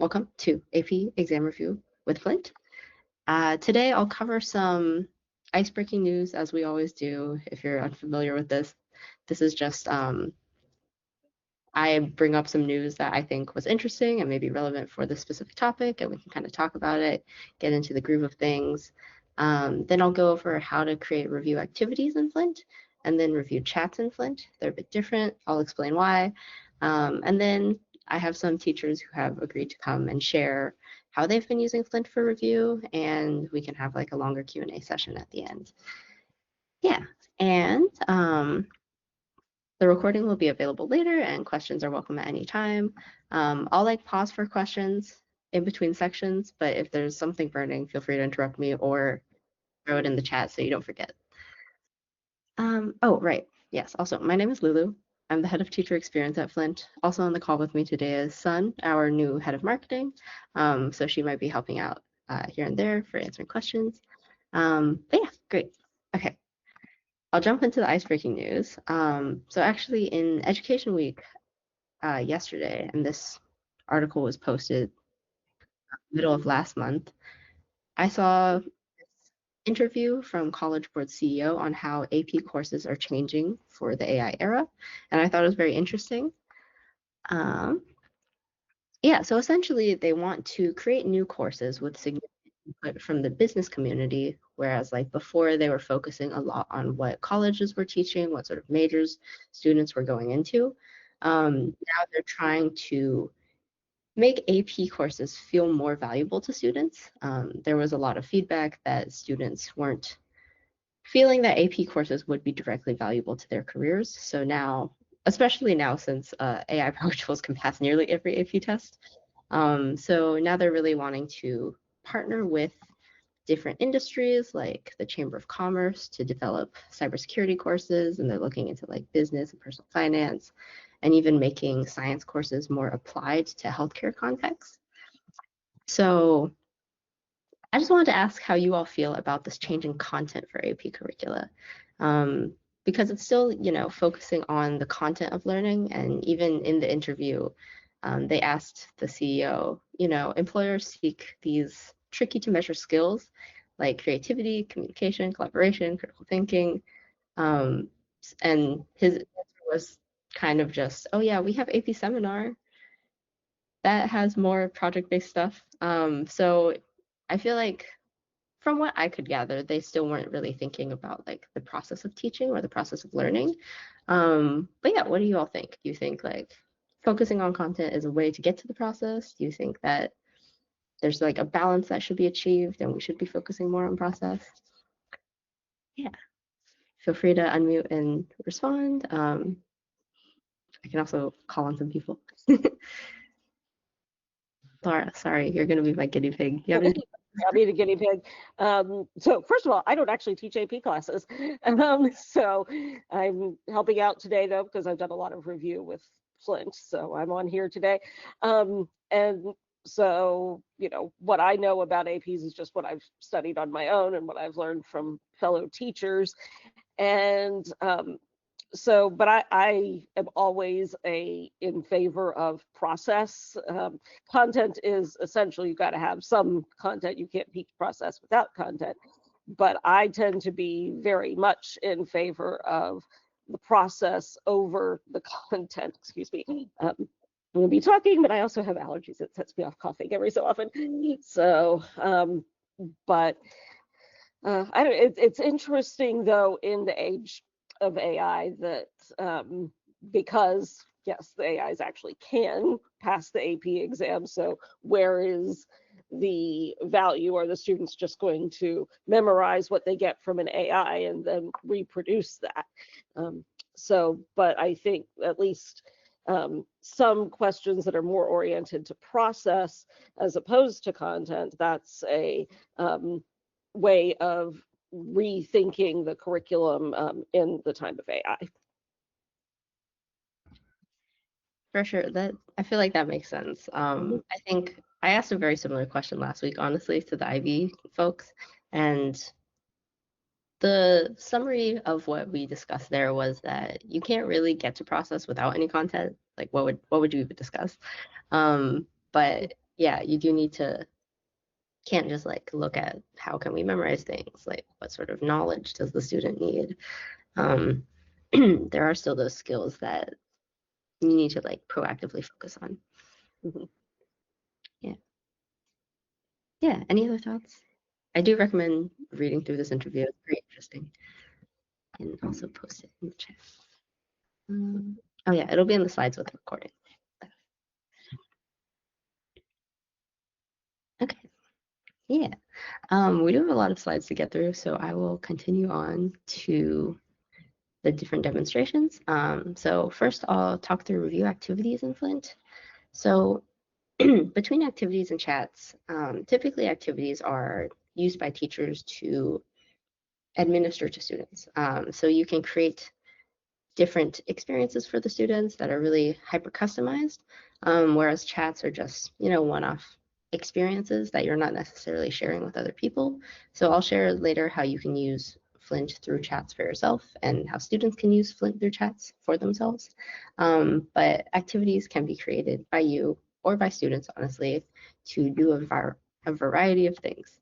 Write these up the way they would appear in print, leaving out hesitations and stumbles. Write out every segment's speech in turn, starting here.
Welcome to AP Exam Review with Flint. Today I'll cover some icebreaking news, as we always do. If you're unfamiliar with this is just I bring up some news that I think was interesting and maybe relevant for this specific topic, and we can kind of talk about it, get into the groove of things. Then I'll go over how to create review activities in Flint, and then review chats in Flint. They're a bit different. I'll explain why. And then I have some teachers who have agreed to come and share how they've been using Flint for review, and we can have like a longer Q&A session at the end. Yeah, and the recording will be available later, and questions are welcome at any time. I'll like pause for questions in between sections, but if there's something burning, feel free to interrupt me or throw it in the chat so you don't forget. Oh, right. Yes. Also, my name is Lulu. I'm the head of teacher experience at Flint. Also on the call with me today is Sun, our new head of marketing. So she might be helping out here and there for answering questions. But yeah, great. Okay. I'll jump into the icebreaking news. So actually in Education Week yesterday, and this article was posted middle of last month, I saw this interview from College Board CEO on how AP courses are changing for the AI era, and I thought it was very interesting. Yeah, so essentially they want to create new courses with significant input from the business community, whereas like before they were focusing a lot on what colleges were teaching, what sort of majors students were going into. Now they're trying to make AP courses feel more valuable to students. There was a lot of feedback that students weren't feeling that AP courses would be directly valuable to their careers. So now, especially now since AI power tools can pass nearly every AP test, so now they're really wanting to partner with different industries like the Chamber of Commerce to develop cybersecurity courses, and they're looking into like business and personal finance, and even making science courses more applied to healthcare contexts. So I just wanted to ask how you all feel about this changing content for AP curricula, because it's still, focusing on the content of learning. And even in the interview, they asked the CEO, employers seek these tricky to measure skills like creativity, communication, collaboration, critical thinking. And his answer was kind of just, oh yeah, we have AP Seminar that has more project-based stuff. So I feel like from what I could gather, they still weren't really thinking about like the process of teaching or the process of learning. But yeah, what do you all think? Do you think like focusing on content is a way to get to the process? Do you think that there's like a balance that should be achieved and we should be focusing more on process? Yeah, feel free to unmute and respond. I can also call on some people. Lara, sorry, you're going to be my guinea pig. You have any I'll be the guinea pig. So first of all, I don't actually teach AP classes. So I'm helping out today though, because I've done a lot of review with Flint. So I'm on here today. And so, what I know about APs is just what I've studied on my own and what I've learned from fellow teachers. And so, but I am always in favor of process. Content is essential. You've got to have some content. You can't teach process without content. But I tend to be very much in favor of the process over the content. Excuse me. I'm going to be talking, but I also have allergies. It sets me off coughing every so often. So, but it's interesting though in the age of AI that because yes, the AIs actually can pass the AP exam. So where is the value? Are the students just going to memorize what they get from an AI and then reproduce that? But I think at least some questions that are more oriented to process as opposed to content, that's a way of rethinking the curriculum in the time of AI. For sure, that I feel like that makes sense. I think I asked a very similar question last week, honestly, to the IB folks, and the summary of what we discussed there was that you can't really get to process without any content. Like, what would you even discuss? But yeah, you do need to, can't just like look at how can we memorize things, like what sort of knowledge does the student need. Um, there are still those skills that you need to like proactively focus on. Mhm. Yeah. Yeah. Any other thoughts? I do recommend reading through this interview. It's very interesting. And also post it in the chat. Oh yeah, it'll be in the slides with the recording. Okay. Yeah. We do have a lot of slides to get through, so I will continue on to the different demonstrations. So first I'll talk through review activities in Flint. So between activities and chats, typically activities are used by teachers to administer to students. So you can create different experiences for the students that are really hyper customized, whereas chats are just, one-off experiences that you're not necessarily sharing with other people. So I'll share later how you can use Flint through chats for yourself and how students can use Flint through chats for themselves. But activities can be created by you or by students, honestly, to do a variety of things,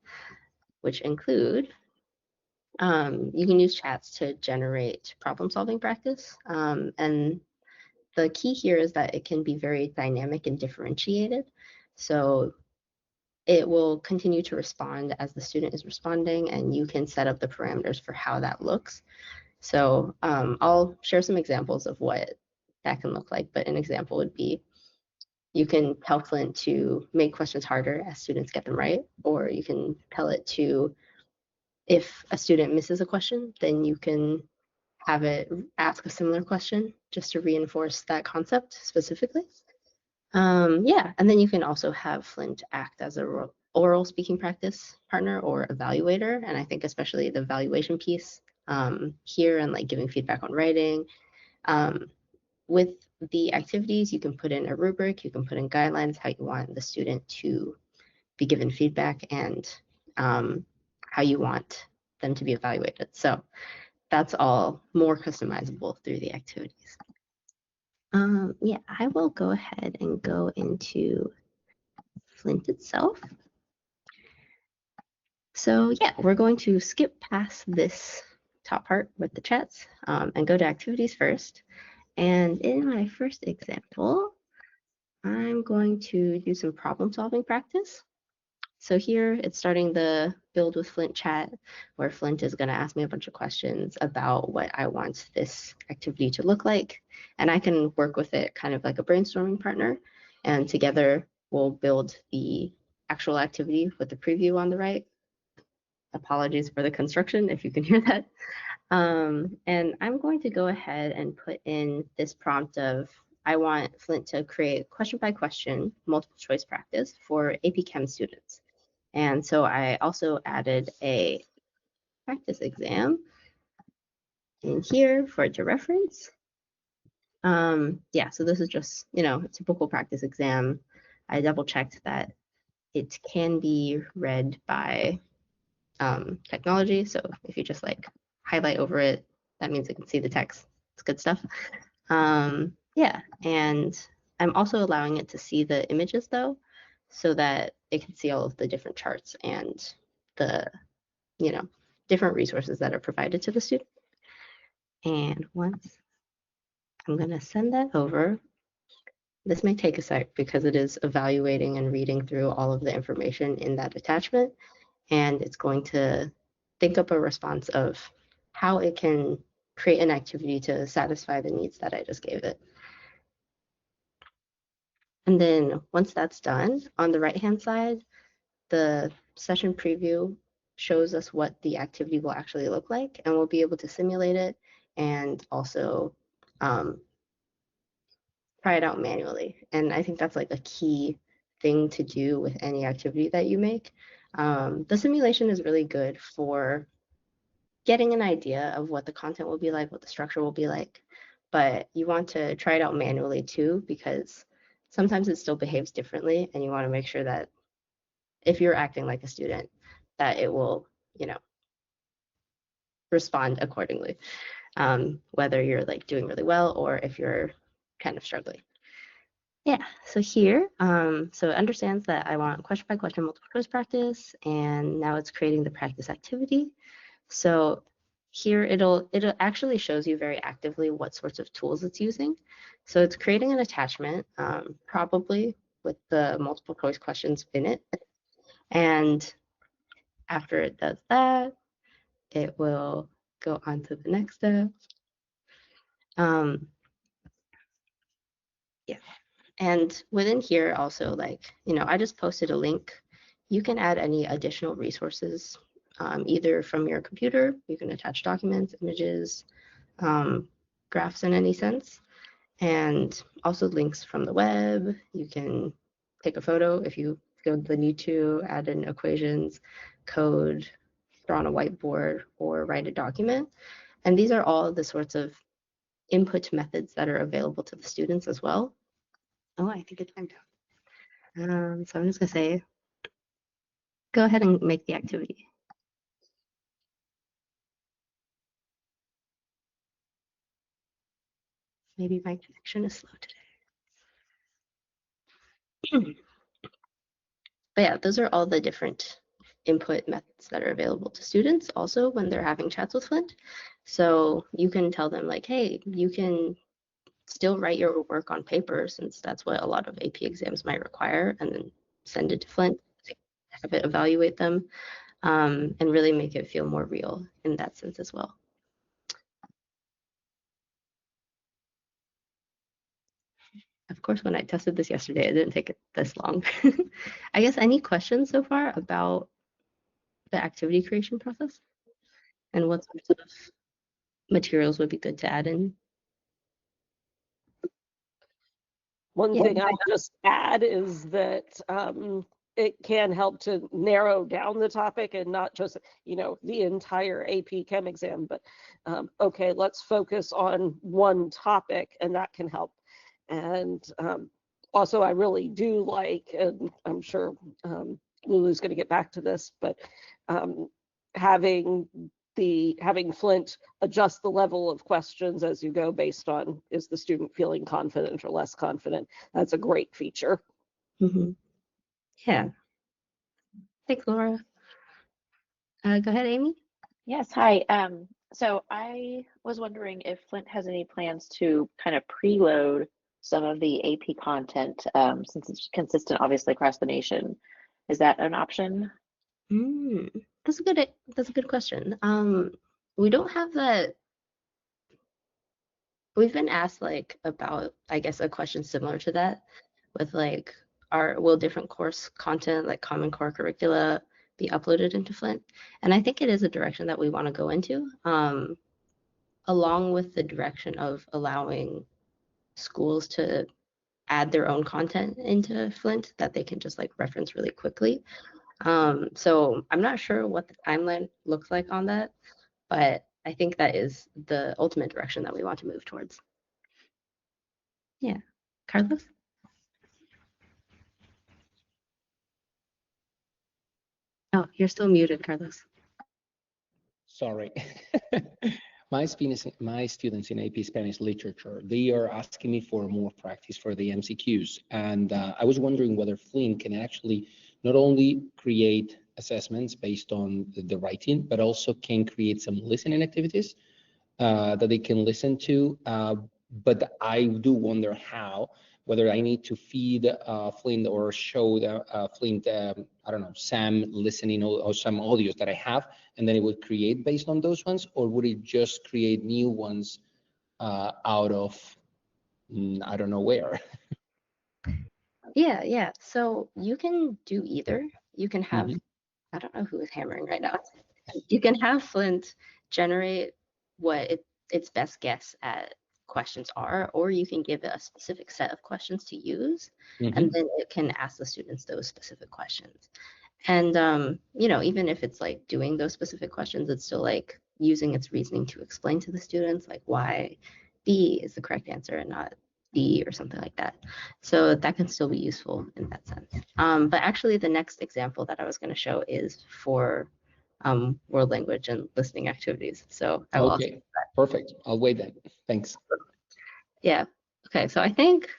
which include you can use chats to generate problem solving practice. And the key here is that it can be very dynamic and differentiated. So it will continue to respond as the student is responding, and you can set up the parameters for how that looks. So I'll share some examples of what that can look like, but an example would be you can tell Flint to make questions harder as students get them right, or you can tell it to, if a student misses a question, then you can have it ask a similar question just to reinforce that concept specifically. Yeah, and then you can also have Flint act as a oral speaking practice partner or evaluator. And I think especially the evaluation piece here and like giving feedback on writing. Um, with the activities, you can put in a rubric, you can put in guidelines, how you want the student to be given feedback and how you want them to be evaluated. So that's all more customizable through the activities. Yeah, I will go ahead and go into Flint itself. So yeah, we're going to skip past this top part with the chats and go to activities first. And in my first example, I'm going to do some problem solving practice. So here it's starting the build with Flint chat, where Flint is going to ask me a bunch of questions about what I want this activity to look like. And I can work with it kind of like a brainstorming partner. And together we'll build the actual activity with the preview on the right. Apologies for the construction if you can hear that. And I'm going to go ahead and put in this prompt of I want Flint to create question by question multiple choice practice for AP Chem students. And so I also added a practice exam in here for it to reference. Yeah, so this is just, a typical practice exam. I double checked that it can be read by technology. So if you just like highlight over it, that means it can see the text. It's good stuff. Yeah, and I'm also allowing it to see the images though, so that it can see all of the different charts and the, different resources that are provided to the student. And once I'm gonna send that over, this may take a sec because it is evaluating and reading through all of the information in that attachment, and it's going to think up a response of how it can create an activity to satisfy the needs that I just gave it. And then once that's done, on the right-hand side, the session preview shows us what the activity will actually look like, and we'll be able to simulate it and also try it out manually. And I think that's like a key thing to do with any activity that you make. The simulation is really good for getting an idea of what the content will be like, what the structure will be like, but you want to try it out manually too, because sometimes it still behaves differently, and you want to make sure that if you're acting like a student, that it will, respond accordingly, whether you're like doing really well or if you're kind of struggling. Yeah, so here, so it understands that I want question by question multiple choice practice, and now it's creating the practice activity. So here it'll actually shows you very actively what sorts of tools it's using. So it's creating an attachment, probably with the multiple choice questions in it. And after it does that, it will go on to the next step. Yeah. And within here also, like, I just posted a link. You can add any additional resources, either from your computer. You can attach documents, images, graphs in any sense, and also links from the web. You can take a photo if you feel the need to, add in equations, code, draw on a whiteboard, or write a document. And these are all the sorts of input methods that are available to the students as well. Oh, I think it's timed out. So I'm just gonna say, go ahead and make the activity. Maybe my connection is slow today. But yeah, those are all the different input methods that are available to students also when they're having chats with Flint. So you can tell them like, hey, you can still write your work on paper since that's what a lot of AP exams might require, and then send it to Flint to have it evaluate them, and really make it feel more real in that sense as well. Of course, when I tested this yesterday, it didn't take it this long. I guess any questions so far about the activity creation process and what sorts of materials would be good to add in? One Yeah. thing I'll just add is that it can help to narrow down the topic and not just, the entire AP Chem exam, but okay, let's focus on one topic, and that can help. And also, I really do like, and I'm sure Lulu's going to get back to this, but um, having Flint adjust the level of questions as you go based on, is the student feeling confident or less confident? That's a great feature. Mm-hmm. Yeah. Thanks, Laura. Go ahead, Amy. Yes, hi. So I was wondering if Flint has any plans to kind of preload some of the AP content, since it's consistent, obviously, across the nation. Is that an option? Mm, that's a good question. We don't have that. We've been asked like about, I guess, a question similar to that with like, will different course content like Common Core curricula be uploaded into Flint? And I think it is a direction that we want to go into, along with the direction of allowing schools to add their own content into Flint that they can just like reference really quickly. So I'm not sure what the timeline looks like on that, but I think that is the ultimate direction that we want to move towards. Yeah. Carlos? Oh, you're still muted, Carlos. Sorry. My students in AP Spanish literature, they are asking me for more practice for the MCQs. And I was wondering whether Flynn can actually not only create assessments based on the writing, but also can create some listening activities that they can listen to. But I do wonder how, whether I need to feed Flint or show Flint, I don't know, some listening or some audios that I have, and then it would create based on those ones, or would it just create new ones out of, I don't know where? Yeah. So you can do either. You can have, Mhm. I don't know who is hammering right now. You can have Flint generate what its best guess at questions are, or you can give it a specific set of questions to use, and Mhm. then it can ask the students those specific questions. And even if it's like doing those specific questions, it's still like using its reasoning to explain to the students like why B is the correct answer and not D or something like that. So that can still be useful in that sense. But actually, the next example that I was going to show is for world language and listening activities. So I will also. Okay, perfect. I'll wait then. Thanks. Yeah. Okay. So I think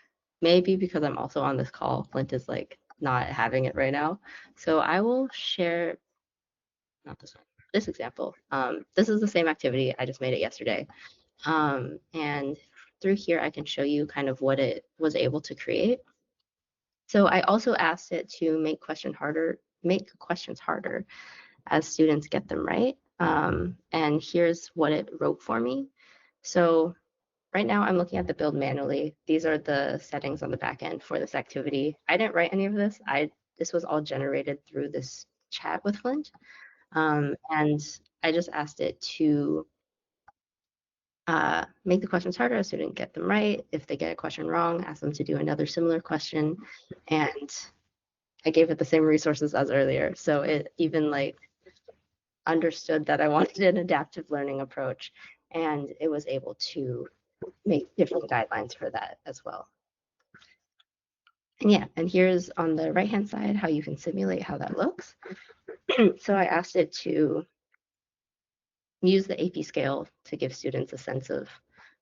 maybe because I'm also on this call, Flint is like not having it right now. So I will share, not this one, this example. This is the same activity. I just made it yesterday. And through here, I can show you kind of what it was able to create. So I also asked it to make questions harder as students get them right. And here's what it wrote for me. So right now I'm looking at the build manually. These are the settings on the back end for this activity. I didn't write any of this. This was all generated through this chat with Flint. And I just asked it to make the questions harder so students get them right. If they get a question wrong, ask them to do another similar question. And I gave it the same resources as earlier. So it even like understood that I wanted an adaptive learning approach, and it was able to make different guidelines for that as well. And yeah, and here's on the right-hand side how you can simulate how that looks. So I asked it to use the AP scale to give students a sense of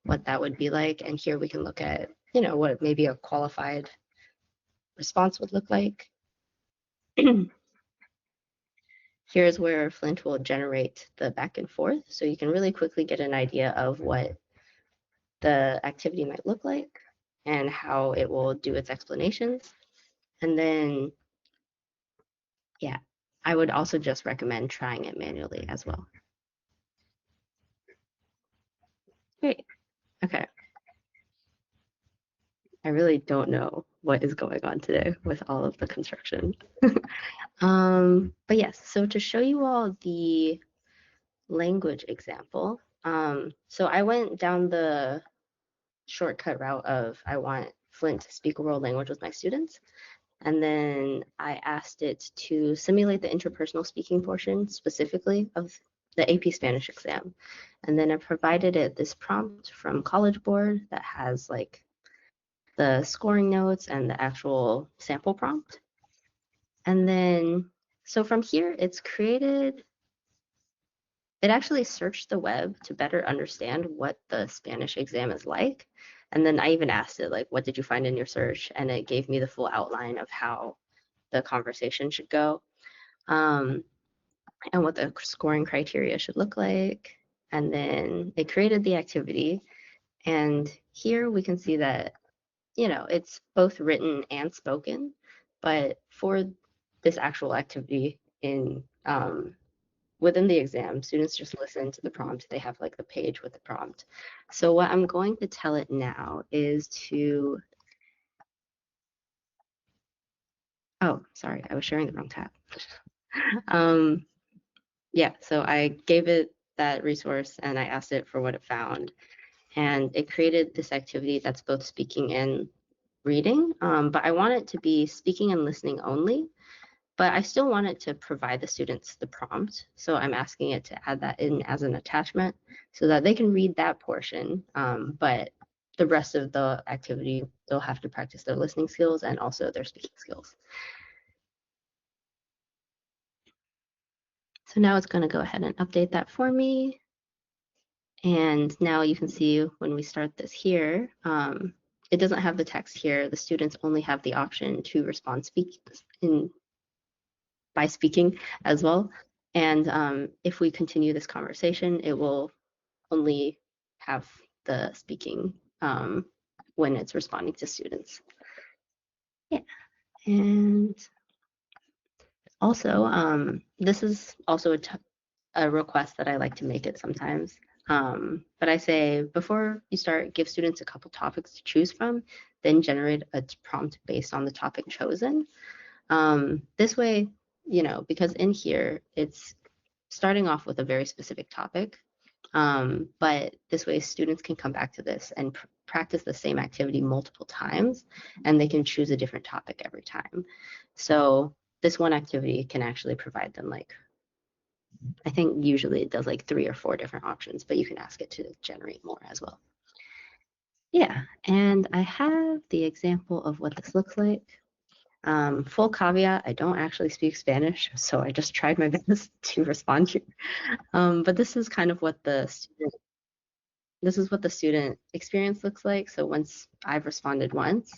what that would be like. And here we can look at, what maybe a qualified response would look like. Here's where Flint will generate the back and forth. So you can really quickly get an idea of what the activity might look like and how it will do its explanations. And then, yeah, I would also just recommend trying it manually as well. Great. Okay. I really don't know what is going on today with all of the construction. But yes, so to show you all the language example, so I went down the shortcut route of I want Flint to speak a world language with my students. And then I asked it to simulate the interpersonal speaking portion specifically of the AP Spanish exam. And then I provided it this prompt from College Board that has like the scoring notes and the actual sample prompt. And then, so from here, it actually searched the web to better understand what the Spanish exam is like. And then I even asked it, like, what did you find in your search? And it gave me the full outline of how the conversation should go, and what the scoring criteria should look like. And then it created the activity. And here we can see that, it's both written and spoken. But for this actual activity within the exam, students just listen to the prompt. They have like the page with the prompt. So what I'm going to tell it now is to, oh, sorry, I was sharing the wrong tab. Yeah, so I gave it that resource and I asked it for what it found. And it created this activity that's both speaking and reading, but I want it to be speaking and listening only. But I still want it to provide the students the prompt. So I'm asking it to add that in as an attachment so that they can read that portion. But the rest of the activity, they'll have to practice their listening skills and also their speaking skills. So now it's going to go ahead and update that for me. And now you can see when we start this here, it doesn't have the text here. The students only have the option to respond by speaking as well. And if we continue this conversation, it will only have the speaking when it's responding to students. Yeah, and also this is also a request that I like to make it sometimes. But I say before you start, give students a couple topics to choose from, then generate a prompt based on the topic chosen. This way, because in here, it's starting off with a very specific topic, but this way students can come back to this and practice the same activity multiple times, and they can choose a different topic every time. So this one activity can actually provide them I think usually it does like 3 or 4 different options, but you can ask it to generate more as well. Yeah, and I have the example of what this looks like. Full caveat, I don't actually speak Spanish, so I just tried my best to respond here. But this is kind of what the student experience looks like. So once I've responded once,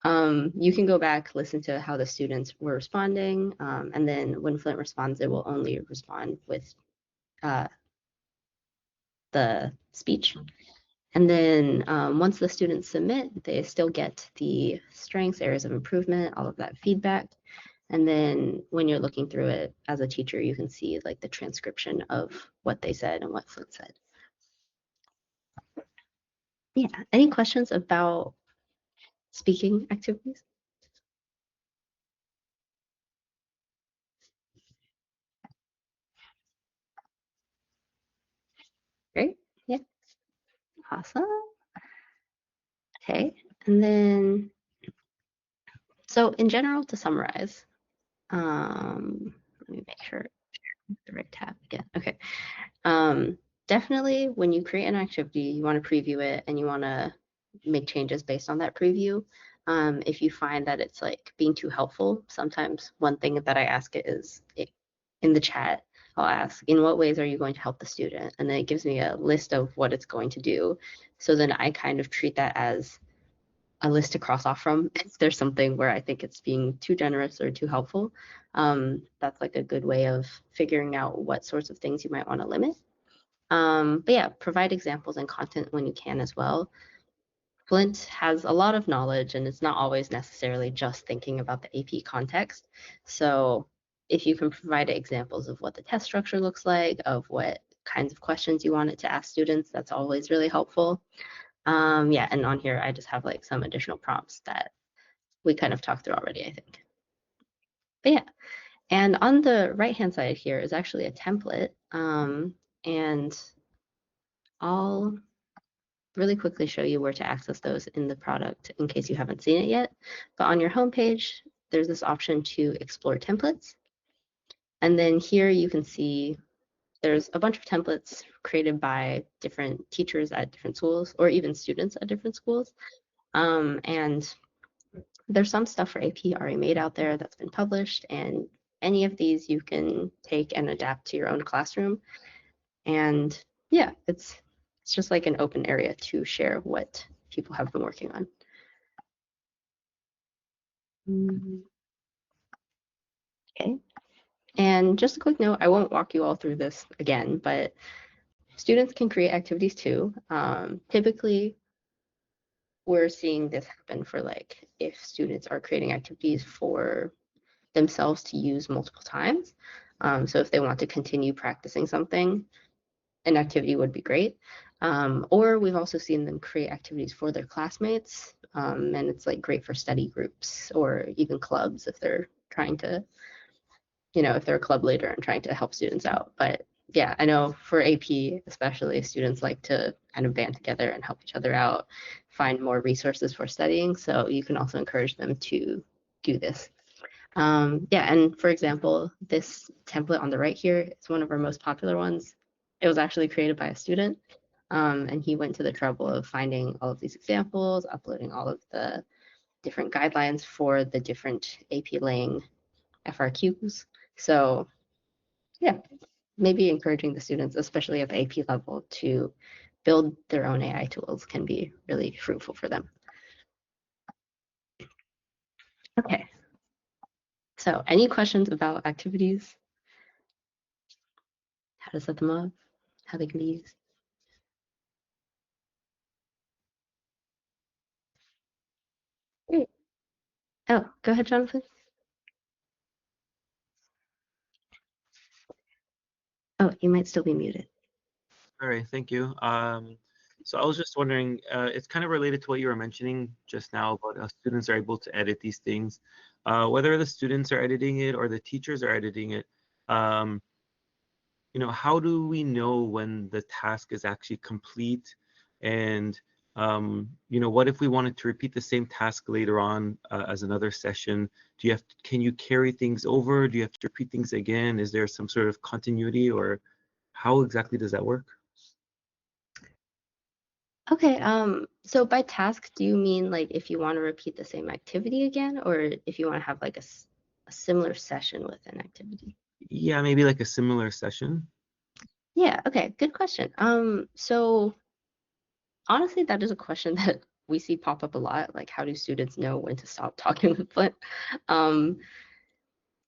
You can go back, listen to how the students were responding, and then when Flint responds, it will only respond with the speech. And then once the students submit, they still get the strengths, areas of improvement, all of that feedback. And then when you're looking through it as a teacher, you can see like the transcription of what they said and what Flint said. Yeah, any questions about speaking activities? Great, yeah, awesome. Okay, and then, so in general, to summarize, let me make sure the right tab again. Okay. Definitely when you create an activity, you want to preview it and you want to make changes based on that preview. If you find that it's like being too helpful, sometimes one thing that I ask it is in the chat, I'll ask, in what ways are you going to help the student? And then it gives me a list of what it's going to do. So then I kind of treat that as a list to cross off from if there's something where I think it's being too generous or too helpful. That's like a good way of figuring out what sorts of things you might want to limit. But yeah, provide examples and content when you can as well. Flint has a lot of knowledge and it's not always necessarily just thinking about the AP context. So if you can provide examples of what the test structure looks like, of what kinds of questions you want it to ask students, that's always really helpful. Yeah, and on here, I just have like some additional prompts that we kind of talked through already, I think. But yeah, and on the right-hand side here is actually a template. And I'll really quickly show you where to access those in the product in case you haven't seen it yet. But on your homepage, there's this option to explore templates. And then here you can see there's a bunch of templates created by different teachers at different schools or even students at different schools. And there's some stuff for AP already made out there that's been published, and any of these you can take and adapt to your own classroom. And yeah, it's just like an open area to share what people have been working on. Okay. And just a quick note, I won't walk you all through this again, but students can create activities too. Typically, we're seeing this happen for like if students are creating activities for themselves to use multiple times. So if they want to continue practicing something, an activity would be great. Or we've also seen them create activities for their classmates, and it's like great for study groups or even clubs if they're trying to, if they're a club leader and trying to help students out. But yeah, I know for AP especially, students like to kind of band together and help each other out, find more resources for studying. So you can also encourage them to do this. Yeah, and for example, this template on the right here, it's one of our most popular ones. It was actually created by a student, and he went to the trouble of finding all of these examples, uploading all of the different guidelines for the different AP Lang FRQs. So yeah, maybe encouraging the students, especially at the AP level, to build their own AI tools can be really fruitful for them. Okay. So any questions about activities? How to set them up? How they can be used? Great. Oh, go ahead, Jonathan. Oh, you might still be muted. All right, thank you. So I was just wondering, it's kind of related to what you were mentioning just now about how students are able to edit these things. Whether the students are editing it or the teachers are editing it, how do we know when the task is actually complete? And, what if we wanted to repeat the same task later on as another session? Can you carry things over? Do you have to repeat things again? Is there some sort of continuity, or how exactly does that work? Okay, so by task, do you mean like if you want to repeat the same activity again, or if you want to have like a similar session with an activity? Yeah, maybe like a similar session. Yeah, okay, good question. So honestly, that is a question that we see pop up a lot, like how do students know when to stop talking with Flint?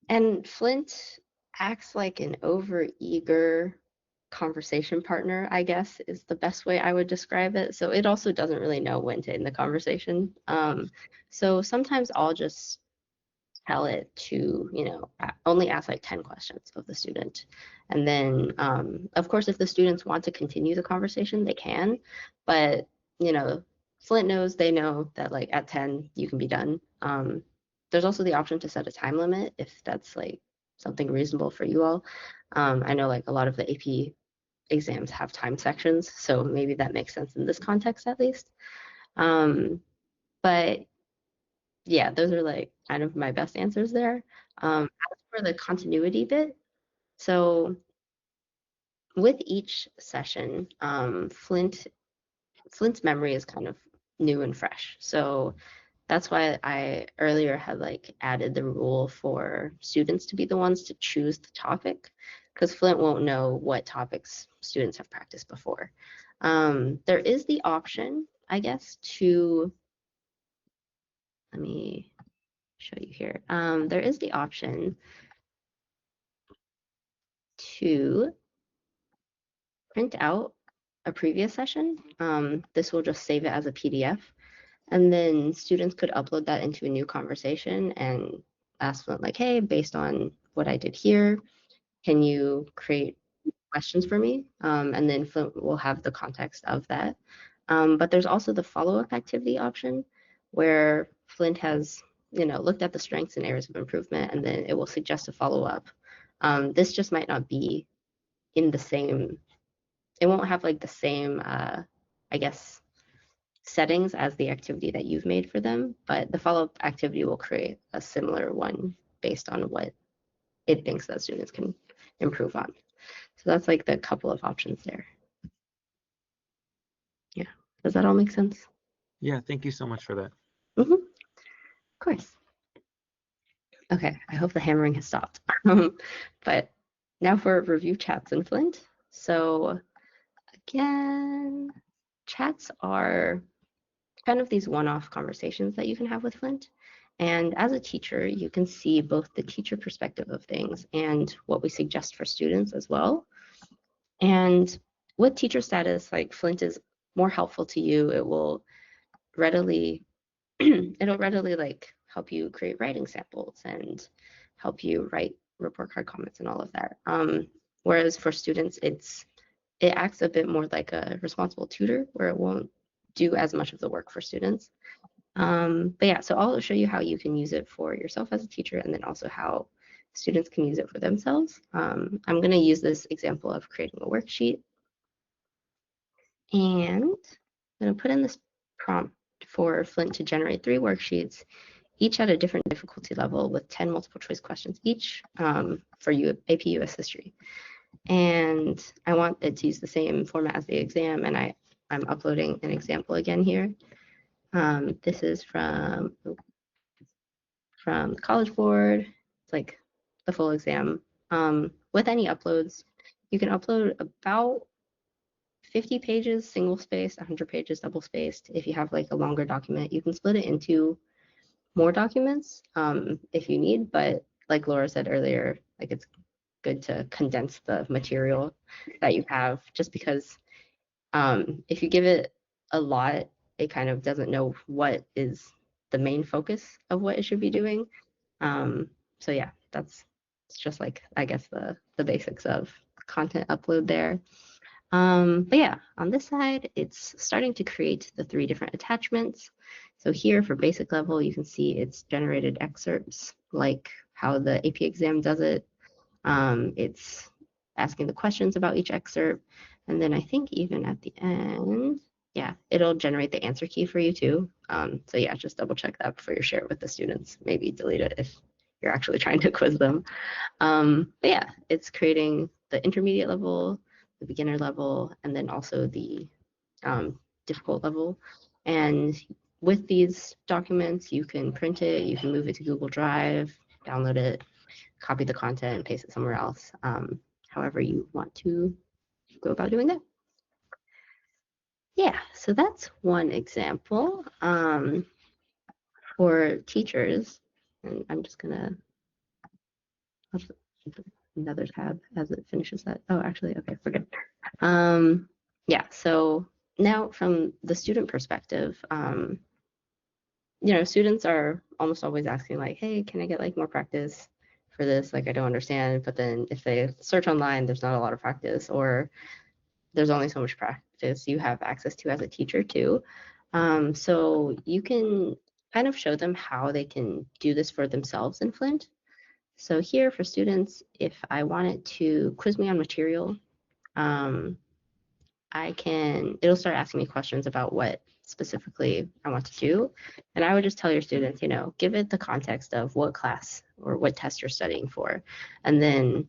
And Flint acts like an over-eager conversation partner, I guess, is the best way I would describe it. So it also doesn't really know when to end the conversation. So sometimes I'll just tell it to, only ask like 10 questions of the student. And then, of course, if the students want to continue the conversation, they can. But, Flint knows, they know that like at 10, you can be done. There's also the option to set a time limit if that's like something reasonable for you all. I know like a lot of the AP exams have time sections, so maybe that makes sense in this context at least. But yeah, those are like kind of my best answers there. As for the continuity bit, so with each session, Flint's memory is kind of new and fresh. So that's why I earlier had like added the rule for students to be the ones to choose the topic, because Flint won't know what topics students have practiced before. There is the option, I guess, let me show you here. There is the option to print out a previous session. This will just save it as a PDF. And then students could upload that into a new conversation and ask Flint, like, hey, based on what I did here, can you create questions for me? And then Flint will have the context of that. But there's also the follow-up activity option where Flint has, looked at the strengths and areas of improvement, and then it will suggest a follow-up. This just might not be in the same, it won't have like the same, I guess, settings as the activity that you've made for them, but the follow-up activity will create a similar one based on what it thinks that students can improve on. So that's like the couple of options there. Yeah. Does that all make sense? Yeah, thank you so much for that. Mm-hmm. Of course. Okay, I hope the hammering has stopped. But now for review chats in Flint. So again, chats are kind of these one-off conversations that you can have with Flint. And as a teacher, you can see both the teacher perspective of things and what we suggest for students as well. And with teacher status, like Flint is more helpful to you. It will readily, it'll readily like help you create writing samples and help you write report card comments and all of that. Whereas for students, it acts a bit more like a responsible tutor where it won't do as much of the work for students. But yeah, so I'll show you how you can use it for yourself as a teacher and then also how students can use it for themselves. I'm going to use this example of creating a worksheet. And I'm going to put in this prompt for Flint to generate 3 worksheets, each at a different difficulty level with 10 multiple choice questions each for AP US History. And I want it to use the same format as the exam, and I'm uploading an example again here. This is from the College Board. It's like the full exam. With any uploads, you can upload about 50 pages single spaced, 100 pages double spaced. If you have like a longer document, you can split it into more documents if you need, but like Laura said earlier, like it's good to condense the material that you have, just because if you give it a lot, it kind of doesn't know what is the main focus of what it should be doing. So yeah, it's just like, I guess, the basics of content upload there. But yeah, on this side, it's starting to create the 3 different attachments. So here for basic level, you can see it's generated excerpts like how the AP exam does it. It's asking the questions about each excerpt. And then I think even at the end, yeah, it'll generate the answer key for you too. So yeah, just double check that before you share it with the students. Maybe delete it if you're actually trying to quiz them. But yeah, it's creating the intermediate level, the beginner level, and then also the difficult level. And with these documents, you can print it, you can move it to Google Drive, download it, copy the content, and paste it somewhere else, however you want to go about doing that. Yeah, so that's one example. For teachers, and I'm just gonna another tab as it finishes that. Oh, actually, okay, we're good. Yeah, so now from the student perspective, students are almost always asking like, hey, can I get like more practice for this? Like, I don't understand. But then if they search online, there's not a lot of practice, or there's only so much practice you have access to as a teacher too. So you can kind of show them how they can do this for themselves in Flint. So here for students, if I wanted to quiz me on material, um, it'll start asking me questions about what specifically I want to do. And I would just tell your students, give it the context of what class or what test you're studying for. And then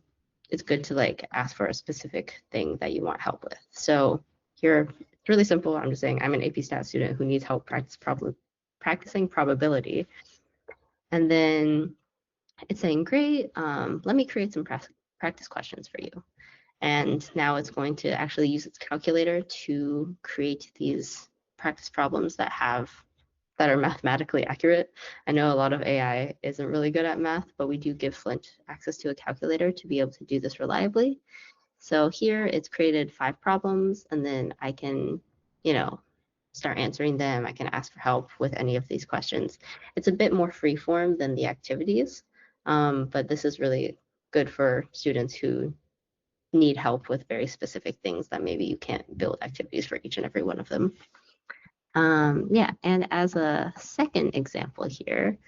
it's good to like ask for a specific thing that you want help with. So here, it's really simple. I'm just saying I'm an AP Stat student who needs help practicing probability. And then it's saying, great, let me create some practice questions for you. And now it's going to actually use its calculator to create these practice problems that are mathematically accurate. I know a lot of AI isn't really good at math, but we do give Flint access to a calculator to be able to do this reliably. So here it's created 5 problems, and then I can, start answering them. I can ask for help with any of these questions. It's a bit more free form than the activities, but this is really good for students who need help with very specific things that maybe you can't build activities for each and every one of them. Yeah, and as a second example here,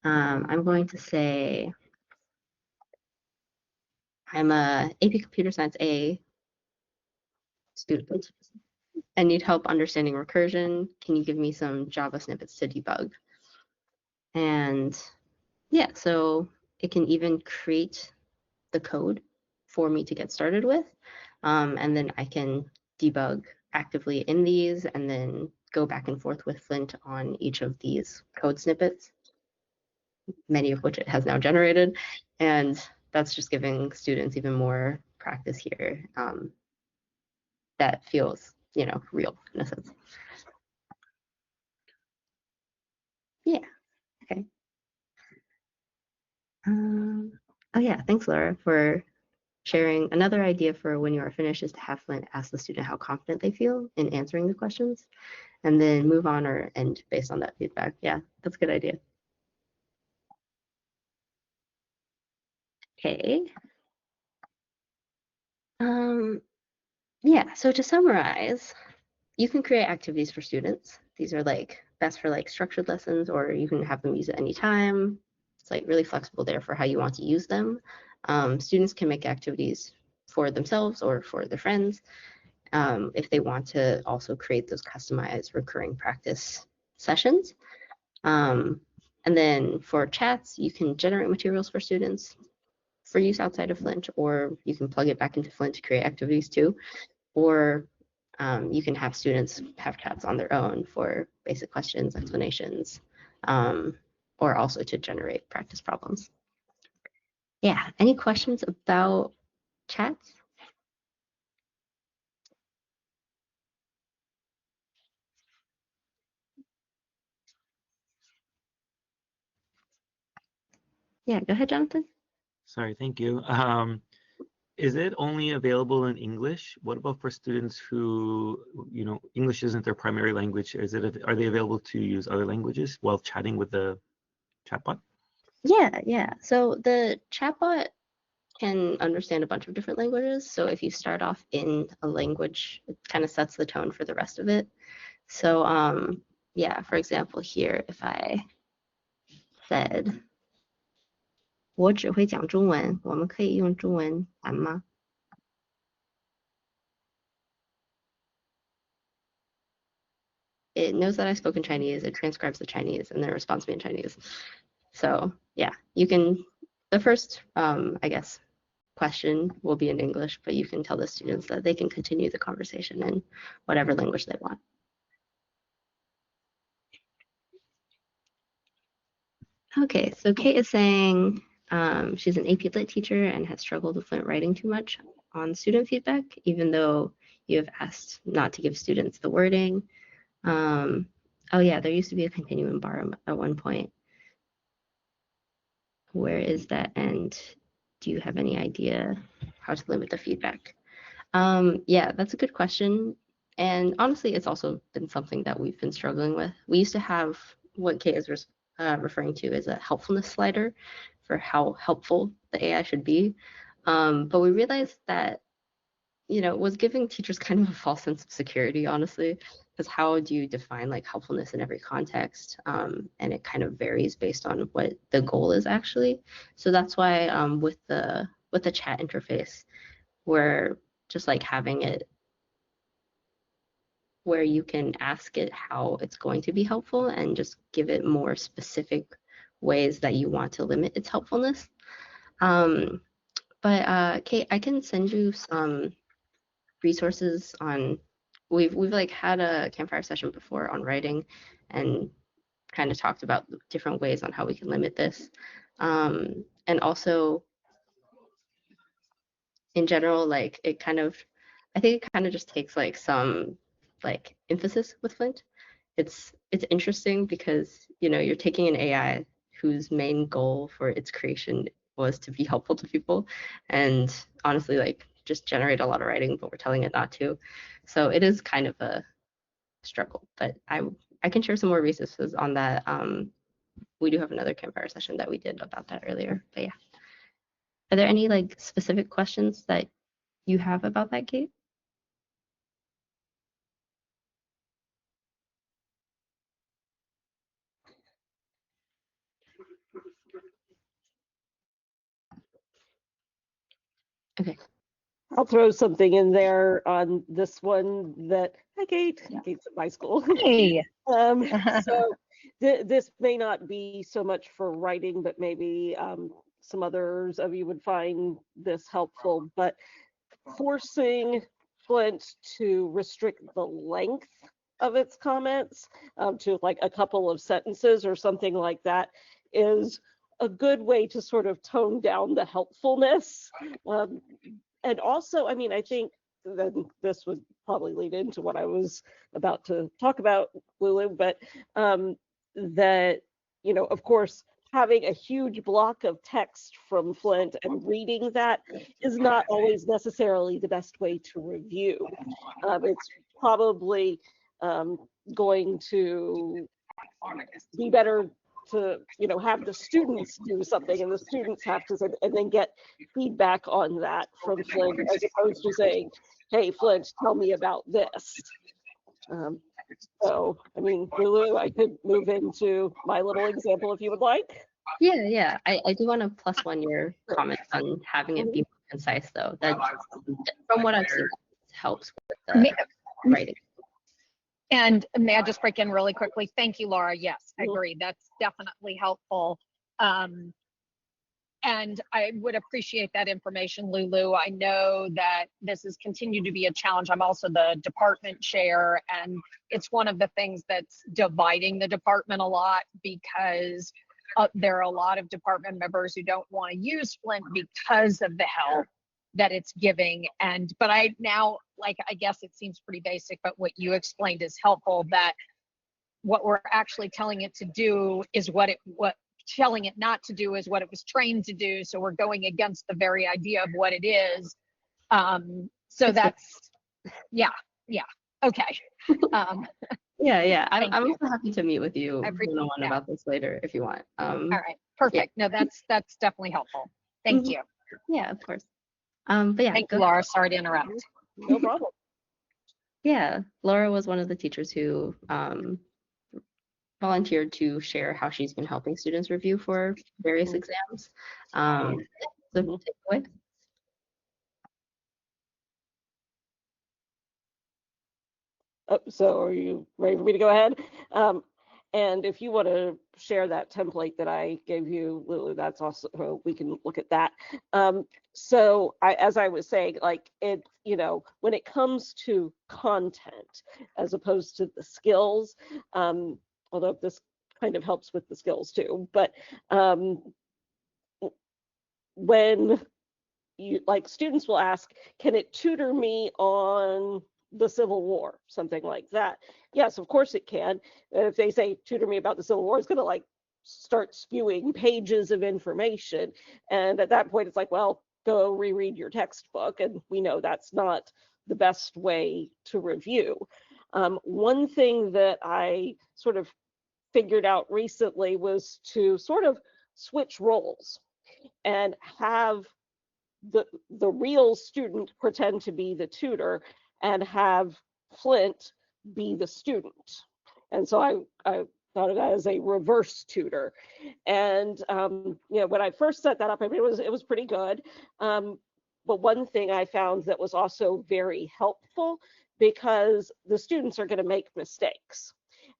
I'm going to say I'm a AP Computer Science A student and need help understanding recursion. Can you give me some Java snippets to debug? And yeah, so it can even create the code for me to get started with. And then I can debug actively in these and then go back and forth with Flint on each of these code snippets, many of which it has now generated. And that's just giving students even more practice here that feels, real in a sense. Yeah, okay. Oh yeah, thanks Lara for sharing. Another idea for when you are finished is to have Flint ask the student how confident they feel in answering the questions and then move on or end based on that feedback. Yeah, that's a good idea. Okay. Yeah, so to summarize, you can create activities for students. These are like best for like structured lessons, or you can have them use it anytime. It's like really flexible there for how you want to use them. Students can make activities for themselves or for their friends if they want to also create those customized recurring practice sessions. And then for chats, you can generate materials for students for use outside of Flint, or you can plug it back into Flint to create activities too. Or you can have students have chats on their own for basic questions, explanations, or also to generate practice problems. Yeah, any questions about chats? Yeah, go ahead, Jonathan. Sorry, thank you. Is it only available in English? What about for students who, English isn't their primary language? Are they available to use other languages while chatting with the chatbot? Yeah. So the chatbot can understand a bunch of different languages. So if you start off in a language, it kind of sets the tone for the rest of it. So yeah, for example, here, if I said 我只会讲中文，我们可以用中文谈吗？ It knows that I spoke in Chinese, it transcribes the Chinese, and then it responds to me in Chinese. So yeah, the first, I guess, question will be in English, but you can tell the students that they can continue the conversation in whatever language they want. Okay, so Kate is saying she's an AP Lit teacher and has struggled with Flint writing too much on student feedback, even though You have asked not to give students the wording. Oh yeah, there used to be a continuum bar at one point. Where is that end? Do you have any idea how to limit the feedback? Yeah, that's a good question. And honestly, it's also been something that we've been struggling with. We used to have what Kate is referring to as a helpfulness slider for how helpful the AI should be. But we realized that, it was giving teachers kind of a false sense of security, honestly, because how do you define like helpfulness in every context? And it kind of varies based on what the goal is actually. So that's why with the chat interface, we're just like having it where you can ask it how it's going to be helpful and just give it more specific ways that you want to limit its helpfulness. But Kate, I can send you some resources on. We've like had a campfire session before on writing, and kind of talked about different ways on how we can limit this, and also in general, like I think it kind of just takes like some like emphasis with Flint. It's interesting because you're taking an AI whose main goal for its creation was to be helpful to people, and honestly like just generate a lot of writing, but we're telling it not to. So it is kind of a struggle, but I can share some more resources on that. We do have another campfire session that we did about that earlier, but yeah. Are there any like specific questions that you have about that, Kate? Okay. I'll throw something in there on this one that, hi Kate, Kate's at my school. Hey. So this may not be so much for writing, but maybe some others of you would find this helpful, but forcing Flint to restrict the length of its comments to like a couple of sentences or something like that is a good way to sort of tone down the helpfulness. And also, I mean, I think then this would probably lead into what I was about to talk about, Lulu, but that, of course, having a huge block of text from Flint and reading that is not always necessarily the best way to review. It's probably going to be better to have the students do something and the students have to and then get feedback on that from Flint as opposed to saying, hey Flint, tell me about this. So I mean, Lulu, I could move into my little example if you would like. Yeah. I do want to plus one your comment on having it be more concise though. That from what I've seen helps with the writing. And may I just break in really quickly? Thank you, Laura. Yes, I agree. That's definitely helpful. And I would appreciate that information, Lulu. I know that this has continued to be a challenge. I'm also the department chair, and it's one of the things that's dividing the department a lot because there are a lot of department members who don't want to use Flint because of the help that it's giving. But I now, like, I guess it seems pretty basic, but what you explained is helpful, that what we're actually telling it to do is what telling it not to do is what it was trained to do. So we're going against the very idea of what it is. So that's, yeah. Okay. Yeah. I'm also happy to meet with you one-on-one about this later if you want. All right, perfect. Yeah. No, that's definitely helpful. Thank you. Yeah, of course. But yeah. Thank you, Laura. Sorry to interrupt. No problem. Yeah, Laura was one of the teachers who volunteered to share how she's been helping students review for various exams. So take it away. So are you ready for me to go ahead? And if you want to share that template that I gave you, Lulu, that's also, we can look at that. So as I was saying, like it, when it comes to content, as opposed to the skills, although this kind of helps with the skills too, but when you, like, students will ask, can it tutor me on the Civil War, something like that. Yes, of course it can. If they say tutor me about the Civil War, it's going to like start spewing pages of information. And at that point, it's like, well, go reread your textbook. And we know that's not the best way to review. One thing that I sort of figured out recently was to sort of switch roles and have the real student pretend to be the tutor and have Flint be the student. And so I thought of that as a reverse tutor. And when I first set that up, I mean, it was pretty good. But one thing I found that was also very helpful, because the students are going to make mistakes.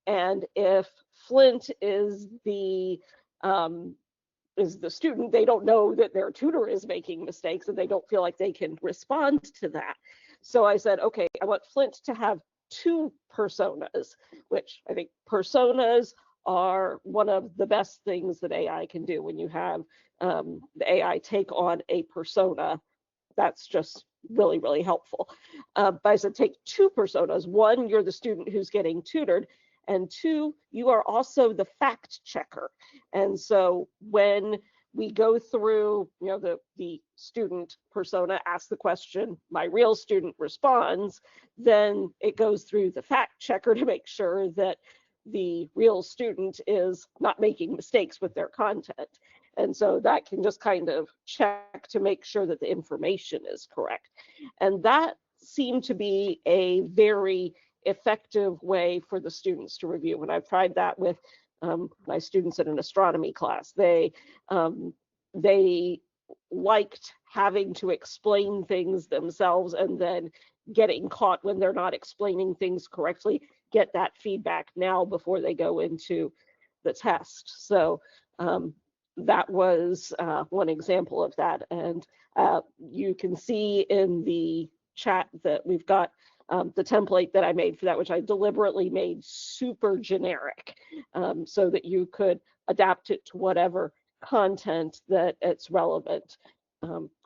And if Flint is the student, they don't know that their tutor is making mistakes and they don't feel like they can respond to that. So I said, okay, I want Flint to have two personas, which I think personas are one of the best things that AI can do. When you have the AI take on a persona, that's just really, really helpful. But I said, take two personas. One, you're the student who's getting tutored, and two, you are also the fact checker. And so when we go through, the student persona asks the question, my real student responds, then it goes through the fact checker to make sure that the real student is not making mistakes with their content. And so that can just kind of check to make sure that the information is correct. And that seemed to be a very effective way for the students to review. When I've tried that with my students in an astronomy class, they liked having to explain things themselves and then getting caught when they're not explaining things correctly, get that feedback now before they go into the test. So that was one example of that. And you can see in the chat that we've got the template that I made for that, which I deliberately made super generic so that you could adapt it to whatever content that it's relevant.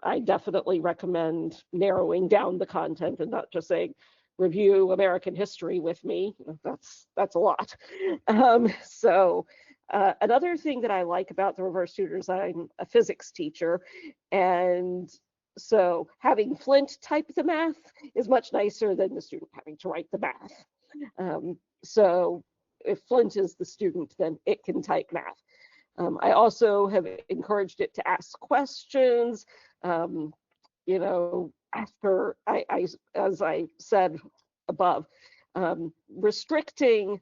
I definitely recommend narrowing down the content and not just saying review American history with me. That's a lot. Another thing that I like about the reverse tutors, I'm a physics teacher, and so having Flint type the math is much nicer than the student having to write the math. So if Flint is the student, then it can type math. I also have encouraged it to ask questions. After as I said above, restricting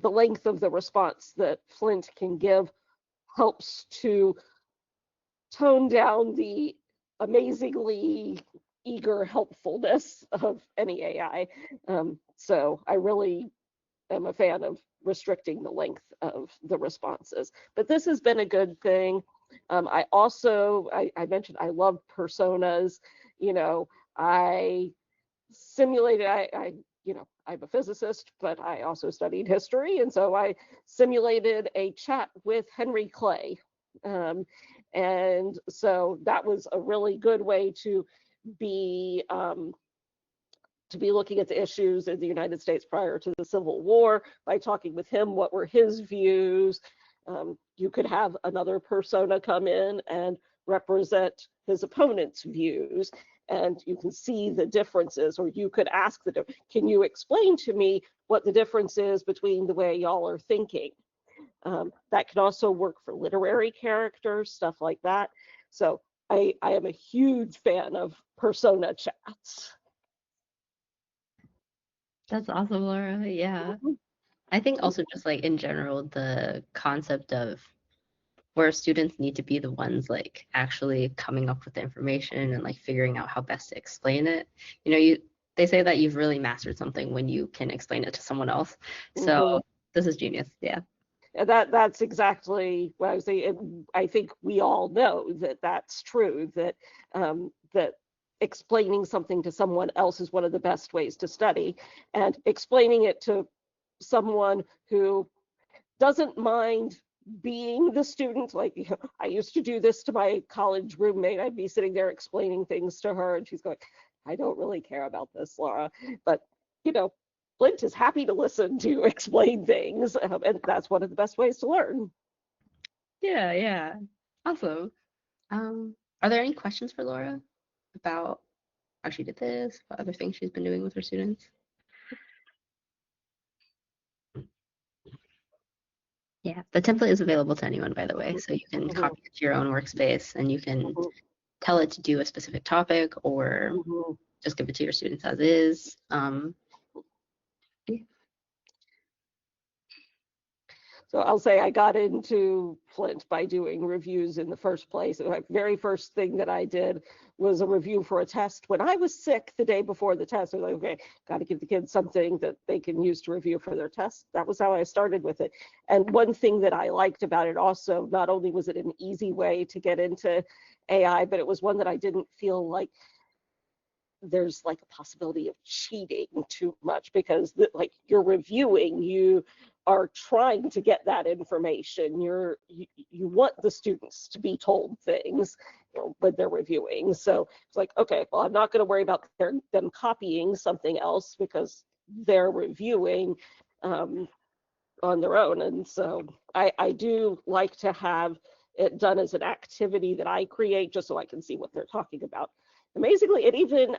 the length of the response that Flint can give helps to tone down the amazingly eager helpfulness of any AI. So I really am a fan of restricting the length of the responses. But this has been a good thing. I mentioned I love personas. I simulated, I'm a physicist, but I also studied history. And so I simulated a chat with Henry Clay. And so that was a really good way to be looking at the issues in the United States prior to the Civil War by talking with him. What were his views? You could have another persona come in and represent his opponent's views, and you can see the differences, or you could ask can you explain to me what the difference is between the way y'all are thinking? That can also work for literary characters, stuff like that. So I am a huge fan of persona chats. That's awesome, Laura. Yeah. I think also just like in general, the concept of where students need to be the ones like actually coming up with the information and like figuring out how best to explain it. They say that you've really mastered something when you can explain it to someone else. So this is genius. Yeah. That's exactly what I was saying. I think we all know that that's true, that that explaining something to someone else is one of the best ways to study, and explaining it to someone who doesn't mind being the student. Like, I used to do this to my college roommate. I'd be sitting there explaining things to her and she's going, I don't really care about this, Laura. But, you know, Flint is happy to listen to explain things, and that's one of the best ways to learn. Yeah, yeah. Awesome. Are there any questions for Laura about how she did this, what other things she's been doing with her students? Yeah, the template is available to anyone, by the way, so you can copy it to your own workspace and you can tell it to do a specific topic or just give it to your students as is. So I'll say I got into Flint by doing reviews in the first place. The very first thing that I did was a review for a test. When I was sick the day before the test, I was like, okay, got to give the kids something that they can use to review for their test. That was how I started with it. And one thing that I liked about it also, not only was it an easy way to get into AI, but it was one that I didn't feel like there's like a possibility of cheating too much, because like you're reviewing, you are trying to get that information. You want the students to be told things, you know, when they're reviewing. So it's like, okay, well, I'm not going to worry about them copying something else because they're reviewing on their own. And so I do like to have it done as an activity that I create just so I can see what they're talking about. Amazingly, it even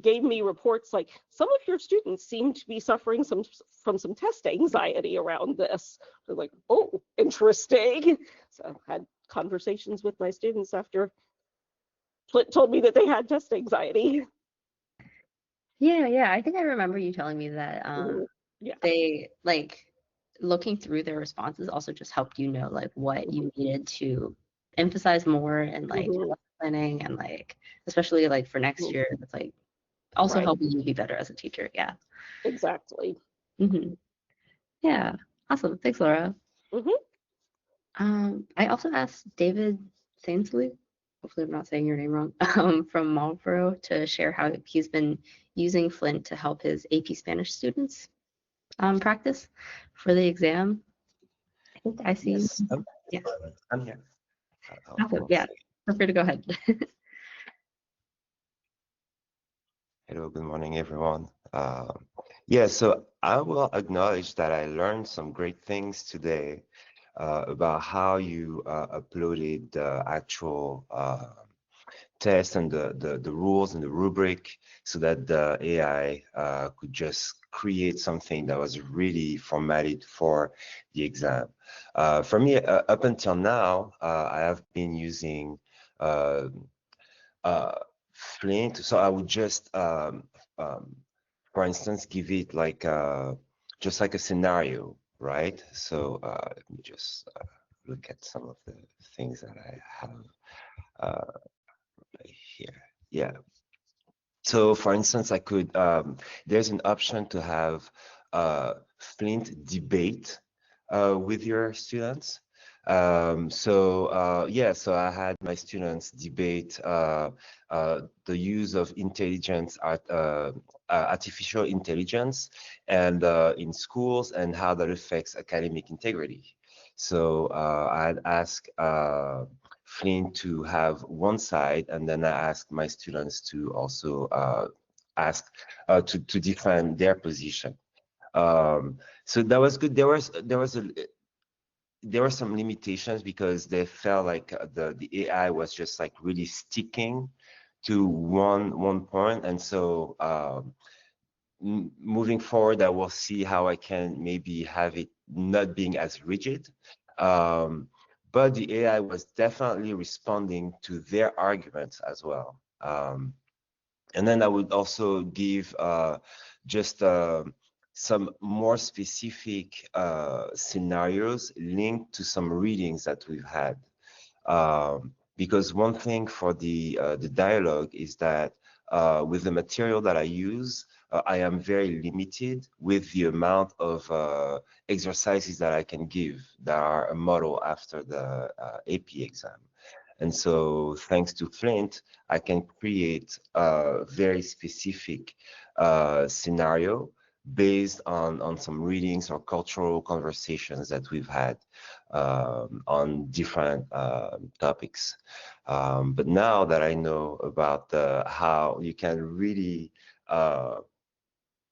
gave me reports like some of your students seem to be suffering from some test anxiety around this. I was like, oh, interesting. So I had conversations with my students after Flint told me that they had test anxiety. Yeah, yeah. I think I remember you telling me that Yeah. they like looking through their responses also just helped you know like what you needed to emphasize more and like your lesson planning and like especially like for next year, it's like also Right. helping you be better as a teacher. Yeah. Exactly. Yeah. Awesome. Thanks, Laura. Mm-hmm. I also asked David Sainsley, hopefully I'm not saying your name wrong, from Marlboro to share how he's been using Flint to help his AP Spanish students practice for the exam. I think I see. Yes, Yeah. I'm here. Awesome. Yeah. Feel free to go ahead. Hello, good morning, everyone. Yeah, so I will acknowledge that I learned some great things today about how you uploaded the actual test and the rules and the rubric so that the AI could just create something that was really formatted for the exam. For me, up until now, I have been using uh, Flint. So I would just, for instance, give it like just like a scenario, right? So let me just look at some of the things that I have right here. Yeah. So for instance, I could, there's an option to have Flint debate with your students. Yeah, so I had my students debate the use of artificial intelligence and in schools and how that affects academic integrity. So I'd ask Flint to have one side, and then I ask my students to also ask to defend their position. So that was good. There were some limitations because they felt like the AI was just like really sticking to one point, and so moving forward, I will see how I can maybe have it not being as rigid. But the AI was definitely responding to their arguments as well. And then I would also give just some more specific scenarios linked to some readings that we've had. Because one thing for the dialogue is that with the material that I use, I am very limited with the amount of exercises that I can give that are a model after the AP exam. And so thanks to Flint, I can create a very specific scenario based on some readings or cultural conversations that we've had on different topics. But now that I know about how you can really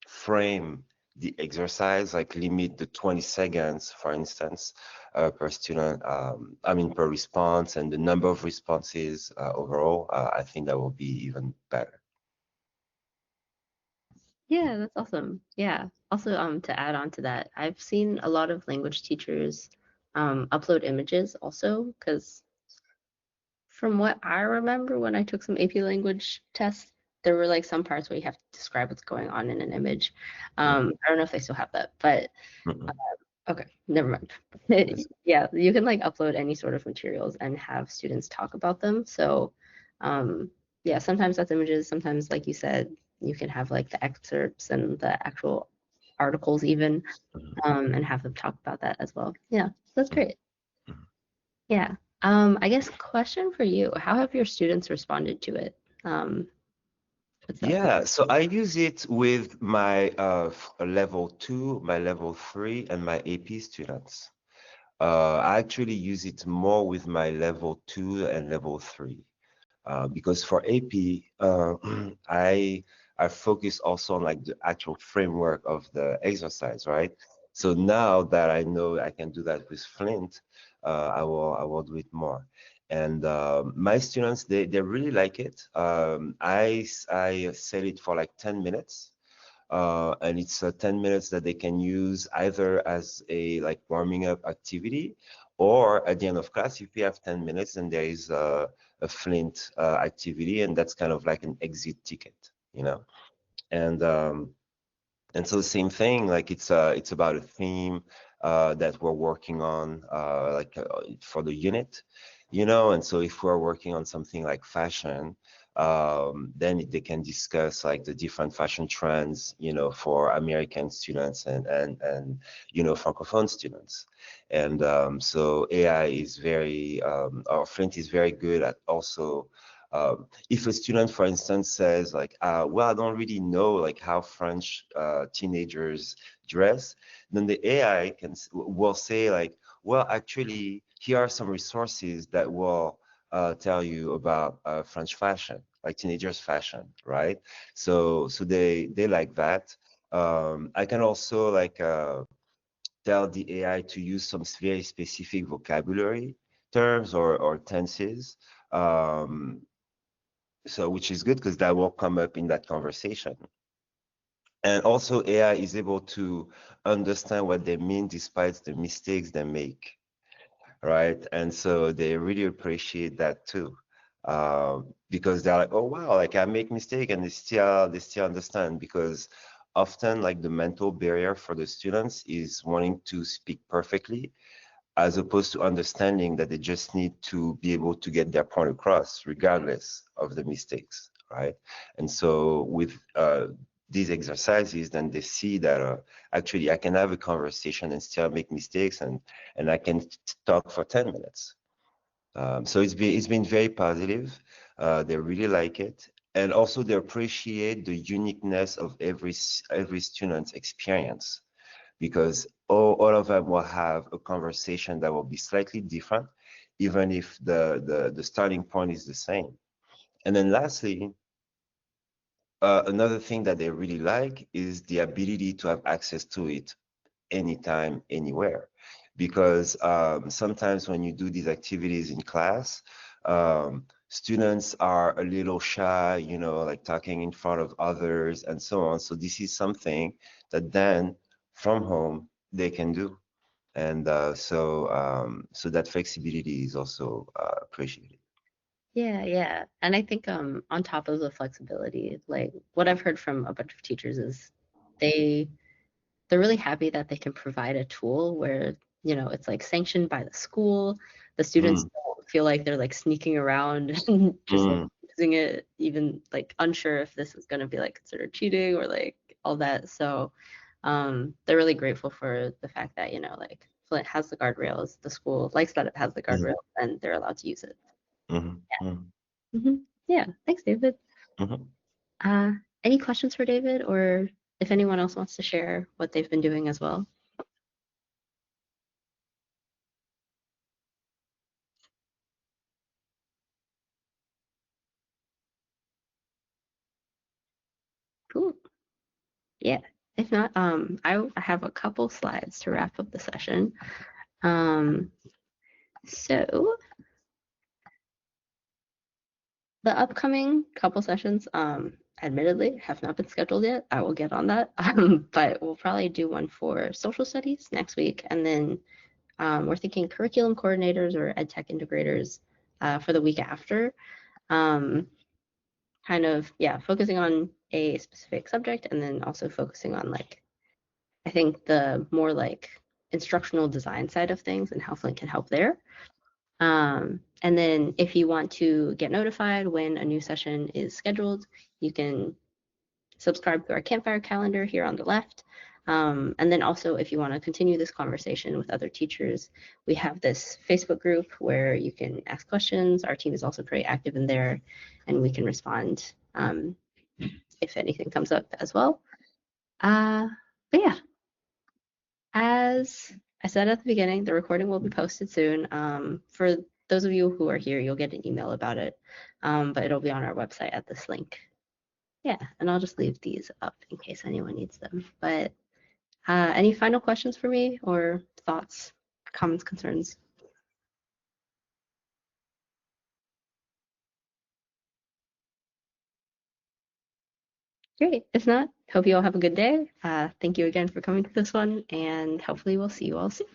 frame the exercise, like limit the 20 seconds, for instance, per student, I mean, per response, and the number of responses overall, I think that will be even better. Yeah, that's awesome. Yeah. Also, to add on to that, I've seen a lot of language teachers upload images also, because from what I remember when I took some AP language tests, there were like some parts where you have to describe what's going on in an image. I don't know if they still have that, but Mhm. okay, never mind. Yes. Yeah, you can like upload any sort of materials and have students talk about them. So, yeah, sometimes that's images, sometimes, like you said, you can have like the excerpts and the actual articles even, and have them talk about that as well. Yeah, that's great. Mhm. Yeah. I guess question for you, how have your students responded to it? What's up? Yeah, so I use it with my level 2, my level 3, and my AP students. I actually use it more with my level 2 and level 3. Because for AP, I focus also on like the actual framework of the exercise, right? So now that I know I can do that with Flint, I will do it more. And my students, they really like it. I set it for like 10 minutes. And it's 10 minutes that they can use either as a like warming up activity, or at the end of class, if we have 10 minutes, and there is a Flint activity, and that's kind of like an exit ticket, you know. And and so the same thing, like it's about a theme that we're working on, for the unit, you know. And so if we're working on something like fashion, then they can discuss like the different fashion trends, you know, for American students and you know, Francophone students. And so AI is very, or Flint is very good at also, if a student, for instance, says like, well, I don't really know like how French teenagers dress, then the AI will say like, well, actually, here are some resources that will tell you about French fashion, like teenagers fashion, right? So they like that. I can also like tell the AI to use some very specific vocabulary terms or tenses. Um, so which is good because that will come up in that conversation. And also AI is able to understand what they mean despite the mistakes they make, right? And so they really appreciate that too. Because they're like, oh wow, like I make mistake, and they still understand, because often like the mental barrier for the students is wanting to speak perfectly, as opposed to understanding that they just need to be able to get their point across regardless of the mistakes, right? And so with these exercises, then they see that actually I can have a conversation and still make mistakes, and I can talk for 10 minutes. So it's been very positive. They really like it, and also they appreciate the uniqueness of every student's experience, because all of them will have a conversation that will be slightly different, even if the starting point is the same. And then lastly, another thing that they really like is the ability to have access to it anytime, anywhere. Because sometimes when you do these activities in class, students are a little shy, you know, like talking in front of others and so on. So this is something that then from home they can do. And so that flexibility is also appreciated. Yeah, yeah. And I think on top of the flexibility, like what I've heard from a bunch of teachers is they they're really happy that they can provide a tool where, it's like sanctioned by the school. The students Mm, don't feel like they're like sneaking around and just like mm, using it, even like unsure if this is going to be like considered cheating or like all that. So they're really grateful for the fact that, like Flint has the guardrails, the school likes that it has the mm, guardrails, and they're allowed to use it. mm, mm, Yeah. Yeah. Thanks, David. mm. Uh, any questions for David or if anyone else wants to share what they've been doing as well. Cool. Yeah. If not, I have a couple slides to wrap up the session. So the upcoming couple sessions, admittedly, have not been scheduled yet. I will get on that. But we'll probably do one for social studies next week. And then we're thinking curriculum coordinators or ed tech integrators for the week after. Kind of, yeah, focusing on a specific subject and then also focusing on like, I think the more like instructional design side of things and how Flint can help there. And then if you want to get notified when a new session is scheduled, you can subscribe to our Campfire calendar here on the left. And then also if you want to continue this conversation with other teachers, we have this Facebook group where you can ask questions. Our team is also pretty active in there and we can respond if anything comes up as well. But yeah, as I said at the beginning, the recording will be posted soon. For those of you who are here, you'll get an email about it, but it'll be on our website at this link. Yeah, and I'll just leave these up in case anyone needs them. But any final questions for me or thoughts, comments, concerns? Great. If not, hope you all have a good day. Thank you again for coming to this one, and hopefully we'll see you all soon.